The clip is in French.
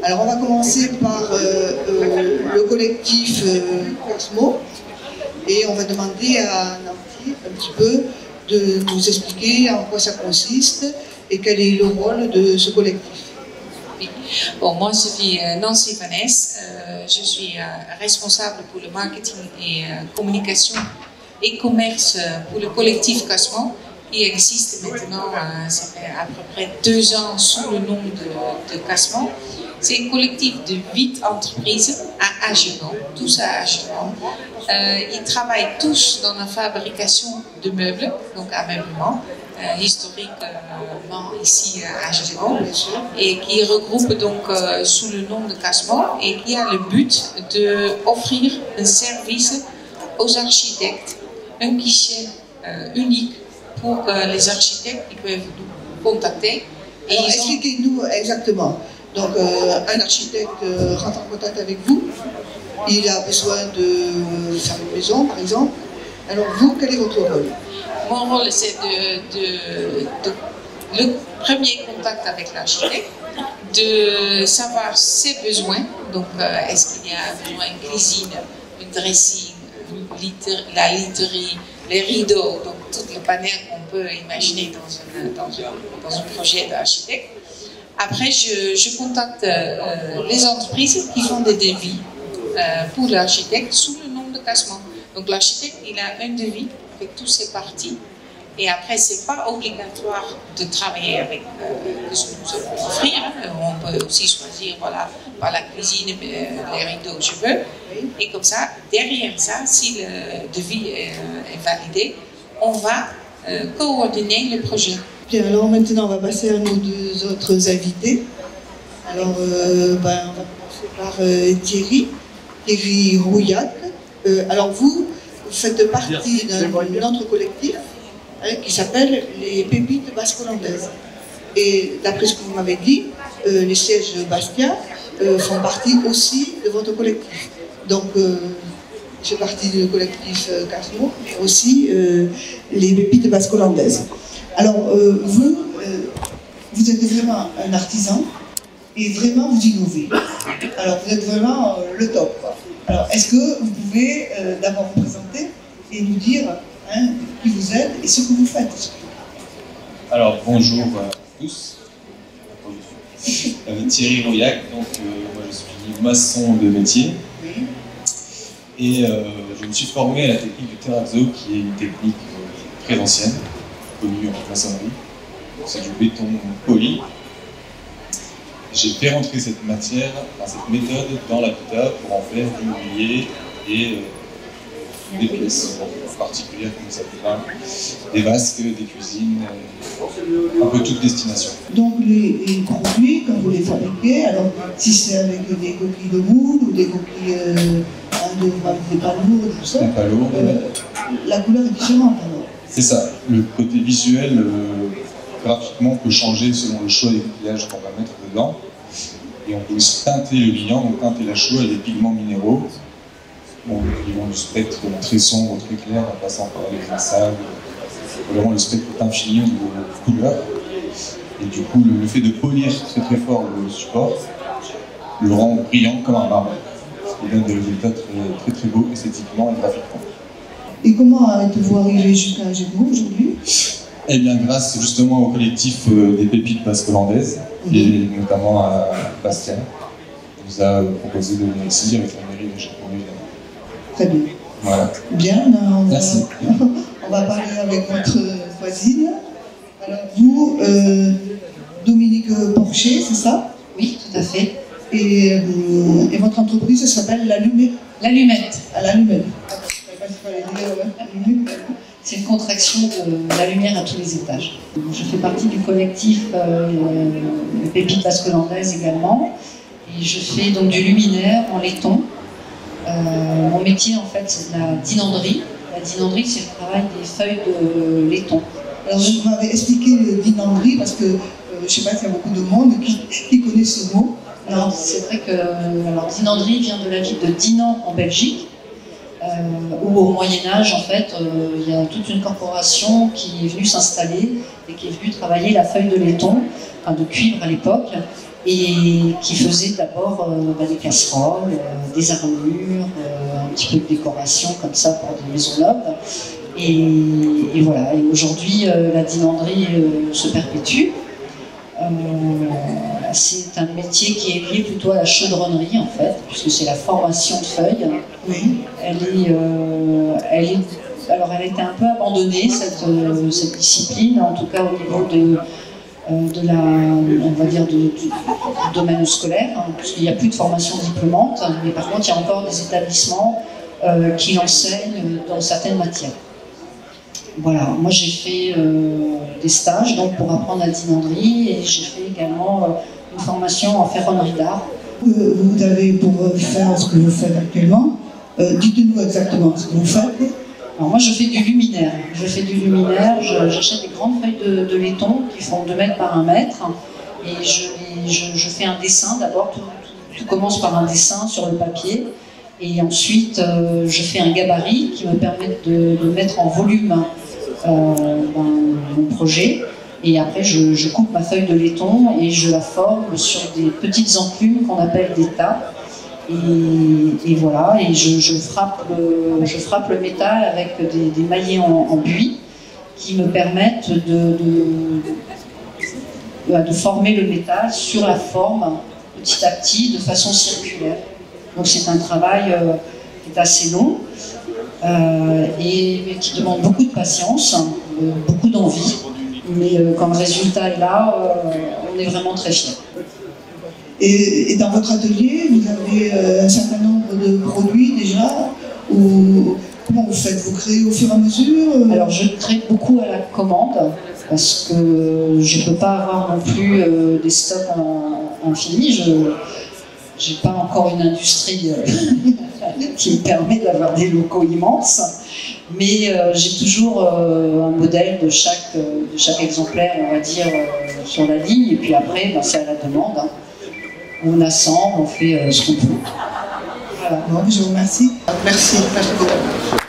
Alors on va commencer par le collectif Cosmo et on va demander à Nancy un petit peu de nous expliquer en quoi ça consiste et quel est le rôle de ce collectif. Oui. Bon, moi je suis Nancy Vanès, je suis responsable pour le marketing et communication et commerce pour le collectif Cosmo qui existe maintenant, ça fait à peu près 2 ans sous le nom de Cosmo. C'est un collectif de 8 entreprises à Agenor, tous à Agenor. Ils travaillent tous dans la fabrication de meubles, donc ameublement, historiquement ici à Agenor, et qui regroupe donc sous le nom de Cosmo et qui a le but d'offrir un service aux architectes, un guichet unique pour les architectes qui peuvent nous contacter. Expliquez-nous exactement. Donc, un architecte rentre en contact avec vous, il a besoin de faire une maison, par exemple. Alors, vous, quel est votre rôle? Mon rôle, c'est le premier contact avec l'architecte, de savoir ses besoins. Donc, est-ce qu'il y a besoin d'une cuisine, une dressing, la literie, les rideaux, donc toutes les panels qu'on peut imaginer dans un projet d'architecte. Après, je contacte les entreprises qui font des devis pour l'architecte sous le nom de Cosmo. Donc l'architecte, il a un devis avec toutes ses parties. Et après, ce n'est pas obligatoire de travailler avec ce que nous allons offrir. On peut aussi choisir, voilà, par la cuisine, les rideaux, je veux. Et comme ça, derrière ça, si le devis est validé, on va coordonner le projet. Bien, alors maintenant, on va passer à nos 2 autres invités. Alors, on va commencer par Thierry Rouillac. Alors, vous faites partie d'un autre collectif qui s'appelle les Pépites Basques-Hollandaises. Et d'après ce que vous m'avez dit, les sièges Bastia font partie aussi de votre collectif. Donc, je fais partie du collectif Cosmo, mais aussi les Pépites Basques-Hollandaises. Alors, vous êtes vraiment un artisan et vraiment vous innovez. Alors, vous êtes vraiment le top, quoi. Alors, est-ce que vous pouvez d'abord vous présenter et nous dire qui vous êtes et ce que vous faites? Alors, bonjour à tous. Thierry Rouillac, donc moi je suis maçon de métier. Oui. Et je me suis formé à la technique du terrazzo, qui est une technique très ancienne, connue en maçonnerie. C'est du béton poli. J'ai fait rentrer cette matière, cette méthode dans l'habitat pour en faire du mobilier et des pièces particulières comme ça, des vasques, des cuisines, un peu toute destination. Donc les produits, quand vous les fabriquez, alors si c'est avec des coquilles de moule ou des coquilles des palourdes, tout ça, la couleur est différente alors. C'est ça, le côté visuel, graphiquement, peut changer selon le choix des coquillages qu'on va mettre dedans. Et on peut aussi teinter le liant, donc teinter la chaux avec des pigments minéraux. Bon, ils vont du spectre très sombre, très clair, en passant par les grains sable. Vraiment, le spectre est infini au niveau de couleur. Et du coup, le fait de polir très très fort le support le rend brillant comme un marbre. Ce qui donne des résultats très très beaux esthétiquement et graphiquement. Et comment êtes-vous arrivé jusqu'à Agenor aujourd'hui? Eh bien, grâce justement au collectif des Pépites Basques-Hollandaises, et notamment à Bastia, qui nous a proposé de venir ici avec la mairie de Agenor, évidemment. Très bien. Voilà. Bien, merci. On va parler avec votre voisine. Alors vous, Dominique Porcher, c'est ça? Oui, tout à fait. Et votre entreprise s'appelle l'Allumette. L'Allumette. À l'Allumette. C'est une contraction de la lumière à tous les étages. Je fais partie du collectif Pépites Basques-Hollandaises également. Et je fais donc du luminaire en laiton. Mon métier, en fait, c'est la dinanderie. La dinanderie, c'est le travail des feuilles de laiton. Alors, vous m'avez expliqué le dinanderie parce que je ne sais pas s'il y a beaucoup de monde qui connaît ce mot. Alors, c'est vrai que dinanderie vient de la ville de Dinan en Belgique, où au Moyen-Âge, en fait, il y a toute une corporation qui est venue s'installer et qui est venue travailler la feuille de laiton, enfin de cuivre à l'époque, et qui faisait d'abord des casseroles, des armures, un petit peu de décoration comme ça pour des maisons nobles. Et voilà, et aujourd'hui la dinanderie se perpétue. C'est un métier qui est lié plutôt à la chaudronnerie en fait, puisque c'est la formation de feuilles. Oui. Elle a été un peu abandonnée cette discipline, en tout cas au niveau du domaine scolaire, hein, parce qu'il n'y a plus de formation diplômante, mais par contre il y a encore des établissements qui l'enseignent dans certaines matières. Voilà, moi j'ai fait des stages donc, pour apprendre la dinanderie et j'ai fait également une formation en ferronnerie d'art. Vous avez, pour faire ce que vous faites actuellement, dites-nous exactement ce que vous faites. Alors moi je fais du luminaire. J'achète des grandes feuilles de laiton qui font 2 mètres par 1 mètre et je fais un dessin. D'abord, tout commence par un dessin sur le papier et ensuite je fais un gabarit qui me permet de mettre en volume mon projet. Et après, je coupe ma feuille de laiton et je la forme sur des petites enclumes qu'on appelle des tas. Et voilà, et je frappe le métal avec des maillets en buis qui me permettent de former le métal sur la forme petit à petit de façon circulaire. Donc c'est un travail qui est assez long et qui demande beaucoup de patience, beaucoup d'envie. Mais quand le résultat est là, on est vraiment très fiers. Et dans votre atelier, vous avez un certain nombre de produits déjà ou comment vous faites? Vous créez au fur et à mesure? Alors je crée beaucoup à la commande parce que je ne peux pas avoir non plus des stocks infinis. Je n'ai pas encore une industrie qui me permet d'avoir des locaux immenses. Mais j'ai toujours un modèle de chaque exemplaire, on va dire, sur la ligne. Et puis après, c'est à la demande. Hein. On assemble, on fait ce qu'on peut. Voilà. Bon, je vous remercie. Merci beaucoup.